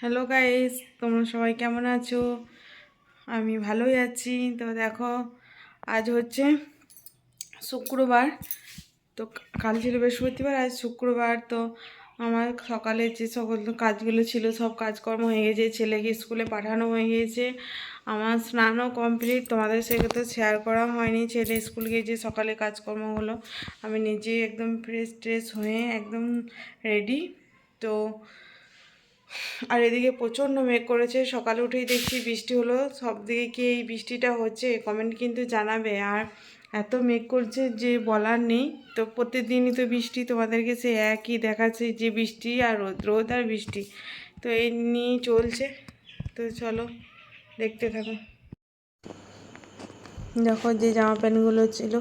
Hello guys, তোমরা সবাই কেমন আছো? আমি ভালোই আছি। তো দেখো, আজ হচ্ছে শুক্রবার। তো কাল ছিল বৃহস্পতিবার, আজ শুক্রবার। তো আমার সকালে যে সকল কাজগুলো ছিল সব কাজকর্ম হয়ে গেছে, ছেলেকে স্কুলে পাঠানো হয়ে গিয়েছে, আমার স্নানও কমপ্লিট। তোমাদের সাথে তো শেয়ার করা হয়নি ছেলে স্কুল গিয়েছে সকালে কাজকর্মগুলো। আমি নিজে একদম ফ্রেশ ট্রেশ হয়ে একদম রেডি। তো আর এদিকে প্রচণ্ড মেঘ করেছে, সকালে উঠেই দেখছি বৃষ্টি হলো। সব দিকে কি এই বৃষ্টিটা হচ্ছে কমেন্ট কিন্তু জানাবে। আর এত মেঘ করছে যে বলার নেই। তো প্রতিদিনই তো বৃষ্টি, তোমাদেরকে সে একই দেখাচ্ছে যে বৃষ্টি আর রোদ, রোদ আর বৃষ্টি। তো এই নিয়েই চলছে। তো চলো দেখতে থাকো। দেখো যে জামা প্যান্টগুলো ছিল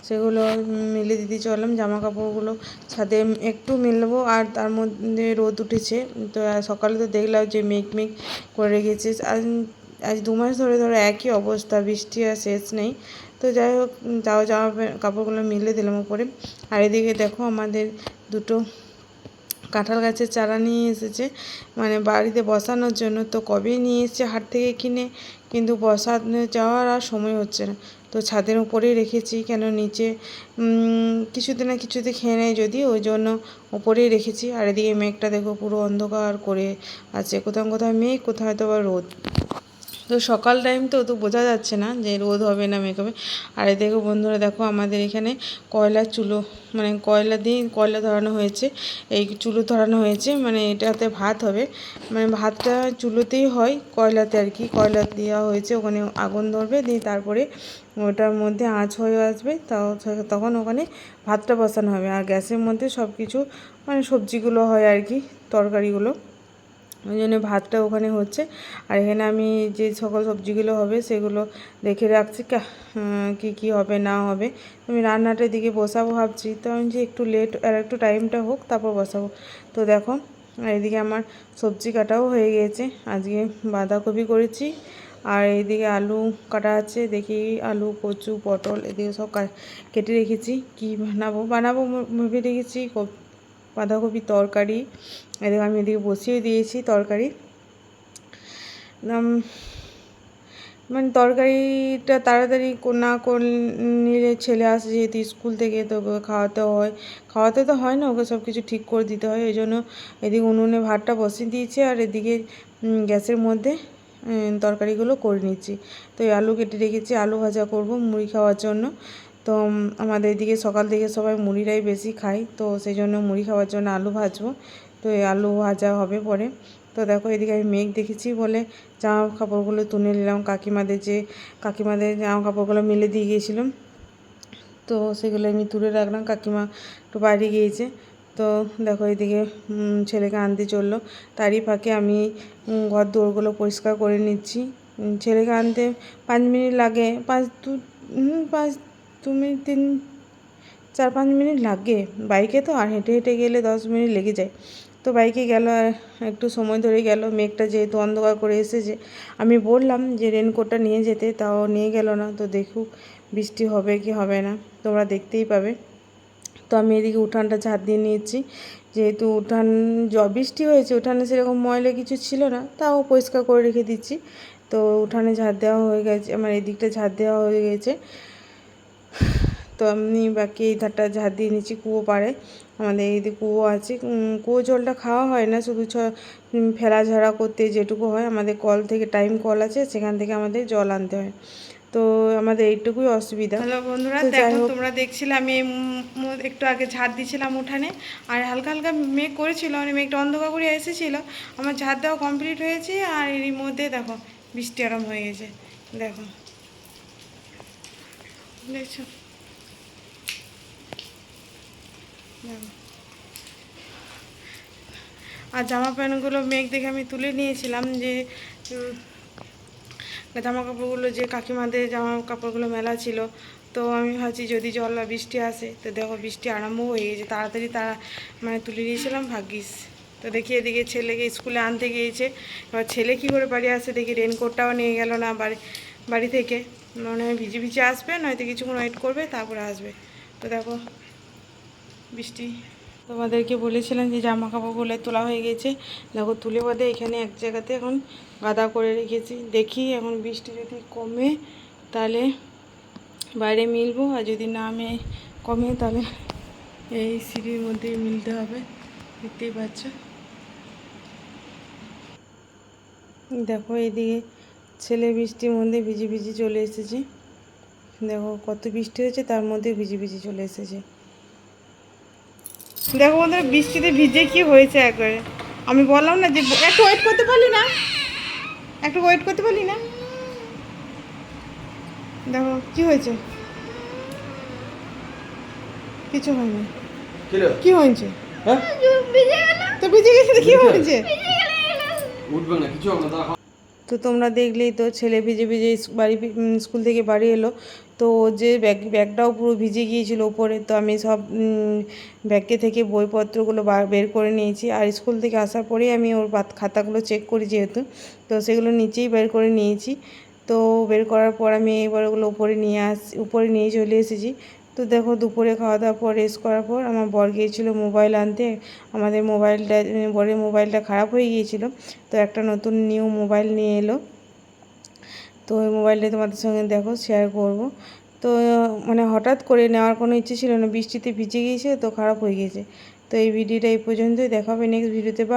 সেগুলো মেলে দিতে চললাম। জামা কাপড়গুলো ছাদে একটু মেলবো, আর তার মধ্যে রোদ উঠেছে। তো সকালে তো দেখলাম যে মেঘ মেঘ করে রেখেছে। আজ আজ 2 মাস ধরে একই অবস্থা, বৃষ্টি আর শেষ নেই। তো যাই হোক, তাও জামা কাপড়গুলো মেলে দিলাম উপরে। আর এদিকে দেখো আমাদের দুটো কাঁঠাল গাছের চারা নিয়ে এসেছে, মানে বাড়িতে বসানোর জন্য। তো কবে নিয়ে এসেছে হাট থেকে কিনে, কিন্তু বসানো যাওয়ার আর সময় হচ্ছে না। তো ছাদের উপরেই রেখেছি, কেন নিচে কিছুতে না কিছুতে খেয়ে নেয় যদি, ওই জন্য উপরেই রেখেছি। আর এদিকে মেঘটা দেখো পুরো অন্ধকার করে আছে, কোথাও কোথাও মেঘ, কোথাও হয়তো বা রোদ। তো সকাল টাইম তো বোঝা যাচ্ছে না যে রোদ হবে না মেঘ হবে। আর এই দেখো বন্ধুরা, দেখো আমাদের এখানে কয়লার চুলো, মানে কয়লা দিয়ে কয়লা ধরানো হয়েছে, এই চুলো ধরানো হয়েছে, মানে এটাতে ভাত হবে। মানে ভাতটা চুলোতেই হয়, কয়লাতে আর কি, কয়লা দেওয়া হয়েছে। ওখানে আগুন ধরবে, দিয়ে তারপরে ওটার মধ্যে আঁচ হয়ে আসবে, তখন ওখানে ভাতটা বসানো হবে। আর গ্যাসের মধ্যে সব কিছু, মানে সবজিগুলো হয় আর কি, তরকারিগুলো। ওই জন্য ভাতটা ওখানে হচ্ছে। আর এখানে আমি যে সকল সবজিগুলো হবে সেগুলো দেখে রাখছি, কী কী হবে না হবে। আমি রান্নাটার দিকে বসাবো ভাবছি। তো আমি যে একটু লেট, আর একটু টাইমটা হোক তারপর বসাবো। তো দেখো, আর এদিকে আমার সবজি কাটাও হয়ে গিয়েছে। আজকে বাঁধাকপি করেছি, আর এইদিকে আলু কাটা আছে। দেখি আলু, কচু, পটল এদিকে সব কেটে রেখেছি। কী বানাবো বানাবো ভেবে রেখেছি বাঁধাকপির তরকারি। এদিকে আমি এদিকে বসিয়ে দিয়েছি তরকারি। মানে তরকারিটা তাড়াতাড়ি না নিলে ছেলে আসে যেহেতু স্কুল থেকে, তো ওকে খাওয়াতে তো হয় না, ওকে সব কিছু ঠিক করে দিতে হয়। এই জন্য এদিকে উনুনে ভাতটা বসিয়ে দিয়েছি, আর এদিকে গ্যাসের মধ্যে তরকারিগুলো করে নিচ্ছি। তো এই আলু কেটে রেখেছি, আলু ভাজা করব মুড়ি খাওয়ার জন্য। তো আমাদের এদিকে সকাল থেকে সবাই মুড়িটাই বেশি খায়, তো সেই জন্য মুড়ি খাওয়ার জন্য আলু ভাজবো। তো এই আলু ভাজা হবে পরে। তো দেখো এদিকে আমি মেঘ দেখেছি বলে জামা কাপড়গুলো তুলে নিলাম। কাকিমাদের জামা কাপড়গুলো মেলে দিয়ে গিয়েছিলাম, তো সেগুলো আমি তুলে রাখলাম। কাকিমা একটু বাইরে গিয়েছে। তো দেখো এদিকে ছেলেকে আনতে চললো, তারই ফাঁকে আমি ঘর দৌড়গুলো পরিষ্কার করে নিচ্ছি। ছেলেকে আনতে 5 মিনিট লাগে, 5 মিনিট 4-5 মিনিট লাগে বাইকে। তো আর হেঁটে হেঁটে গেলে 10 মিনিট লেগে যায়। তো বাইকে গেল, আর একটু সময় ধরে গেল। মেঘটা যেহেতু অন্ধকার করে এসেছে, আমি বললাম যে রেনকোটটা নিয়ে যেতে, তাও নিয়ে গেল না। তো দেখুক বৃষ্টি হবে কি হবে না, তোমরা দেখতেই পাবে। তো আমি এদিকে উঠানটা ঝাড় দিয়ে নিয়েছি, যেহেতু বৃষ্টি হয়েছে, উঠানে সেরকম ময়লা কিছু ছিল না, তাও পরিষ্কার করে রেখে দিচ্ছি। তো উঠানে ঝাড় দেওয়া হয়ে গেছে, আমার এদিকটা ঝাড় দেওয়া হয়ে গেছে। তো আমি বাকি এই ধারটা ঝাড় দিয়ে নিচ্ছি। কুয়ো পাড়ে আমাদের এই কুয়ো আছে, কুয়ো জলটা খাওয়া হয় না, শুধু ফেলা ঝাড়া করতে যেটুকু হয়। আমাদের কল থেকে টাইম কল আছে, সেখান থেকে আমাদের জল আনতে হয়। তো আমাদের এইটুকুই অসুবিধা। হ্যালো বন্ধুরা, দেখো তোমরা দেখছিলে আমি একটু আগে ঝাড় দিয়েছিলাম উঠানে, আর হালকা হালকা মেঘ করেছিল, মানে মেঘটা অন্ধকার করে এসেছিল। আমার ঝাড় দেওয়া কমপ্লিট হয়েছে, আর এর মধ্যে দেখো বৃষ্টি আরম্ভ হয়ে গেছে। দেখো, দেখছো? আর জামা প্যান্টগুলো মেঘ দেখে আমি তুলে নিয়েছিলাম, যে জামা কাপড়গুলো যে কাকিমাদের জামা কাপড়গুলো মেলা ছিল। তো আমি ভাবছি যদি জল বা বৃষ্টি আসে, তো দেখো বৃষ্টি আরম্ভ হয়ে গেছে, তাড়াতাড়ি মানে তুলে নিয়েছিলাম, ভাগ্যিস। তো দেখি এদিকে ছেলেকে স্কুলে আনতে গিয়েছে। এবার ছেলে কী করে বাড়ি আসে, দেখি রেনকোটটাও নিয়ে গেল না বাড়ি থেকে। মনে হয় ভিজে ভিজে আসবে, নয়তো কিছুক্ষণ ওয়েট করবে তারপরে আসবে। তো দেখো বৃষ্টি তোমাদেরকে বলেছিলাম যে জামা কাপড়গুলো তোলা হয়ে গেছে, দেখো তুলে বাদে এখানে এক জায়গাতে এখন গাদা করে রেখেছি। দেখি এখন বৃষ্টি যদি কমে তাহলে বাইরে মিলবো, আর যদি না কমে তাহলে এই সিঁড়ির মধ্যেই মিলতে হবে। দেখতেই পাচ্ছ, দেখো এইদিকে ছেলে বৃষ্টির মধ্যে ভিজে ভিজে চলে এসেছে। দেখো কত বৃষ্টি হয়েছে, তার মধ্যে ভিজে ভিজে চলে এসেছে। দেখো বন্ধুরা বৃষ্টিতে ভিজে কি হয়েছে একবারে। আমি বললাম না যে একটু ওয়েট করতে পারলি না, একটু ওয়েট করতে পারলি না। দেখো কি হয়েছে, কিছু হয়নি। কি হয়েছে? তো ভিজে গেছে তো কি হয়েছে? তো তোমরা দেখলেই তো, ছেলে ভিজে ভিজে স্কুল থেকে বাড়ি এলো, তো ও যে ব্যাগটাও পুরো ভিজে গিয়েছিল উপরে। তো আমি সব ব্যাগে থেকে বইপত্রগুলো বের করে নিয়েছি, আর স্কুল থেকে আসার পরেই আমি ওর খাতাগুলো চেক করি যেহেতু, তো সেগুলো নিচেই বের করে নিয়েছি। তো বের করার পর আমি এবার ওগুলো উপরে নিয়ে চলে এসেছি। তো দেখো দুপুরে খাওয়া দাওয়ার পর রেস্ট করার পর আমার বর গিয়েছিলো মোবাইল আনতে। আমাদের বরের মোবাইলটা খারাপ হয়ে গিয়েছিলো, তো একটা নতুন নিউ মোবাইল নিয়ে এলো। তো ওই মোবাইলটা তোমাদের সঙ্গে দেখো শেয়ার করব। তো মানে হঠাৎ করে নেওয়ার কোনো ইচ্ছে ছিল না, বৃষ্টিতে ভিজে গিয়েছে তো খারাপ হয়ে গেছে। তো এই ভিডিওটা এই পর্যন্তই, দেখা হবে নেক্সট ভিডিওতে। বা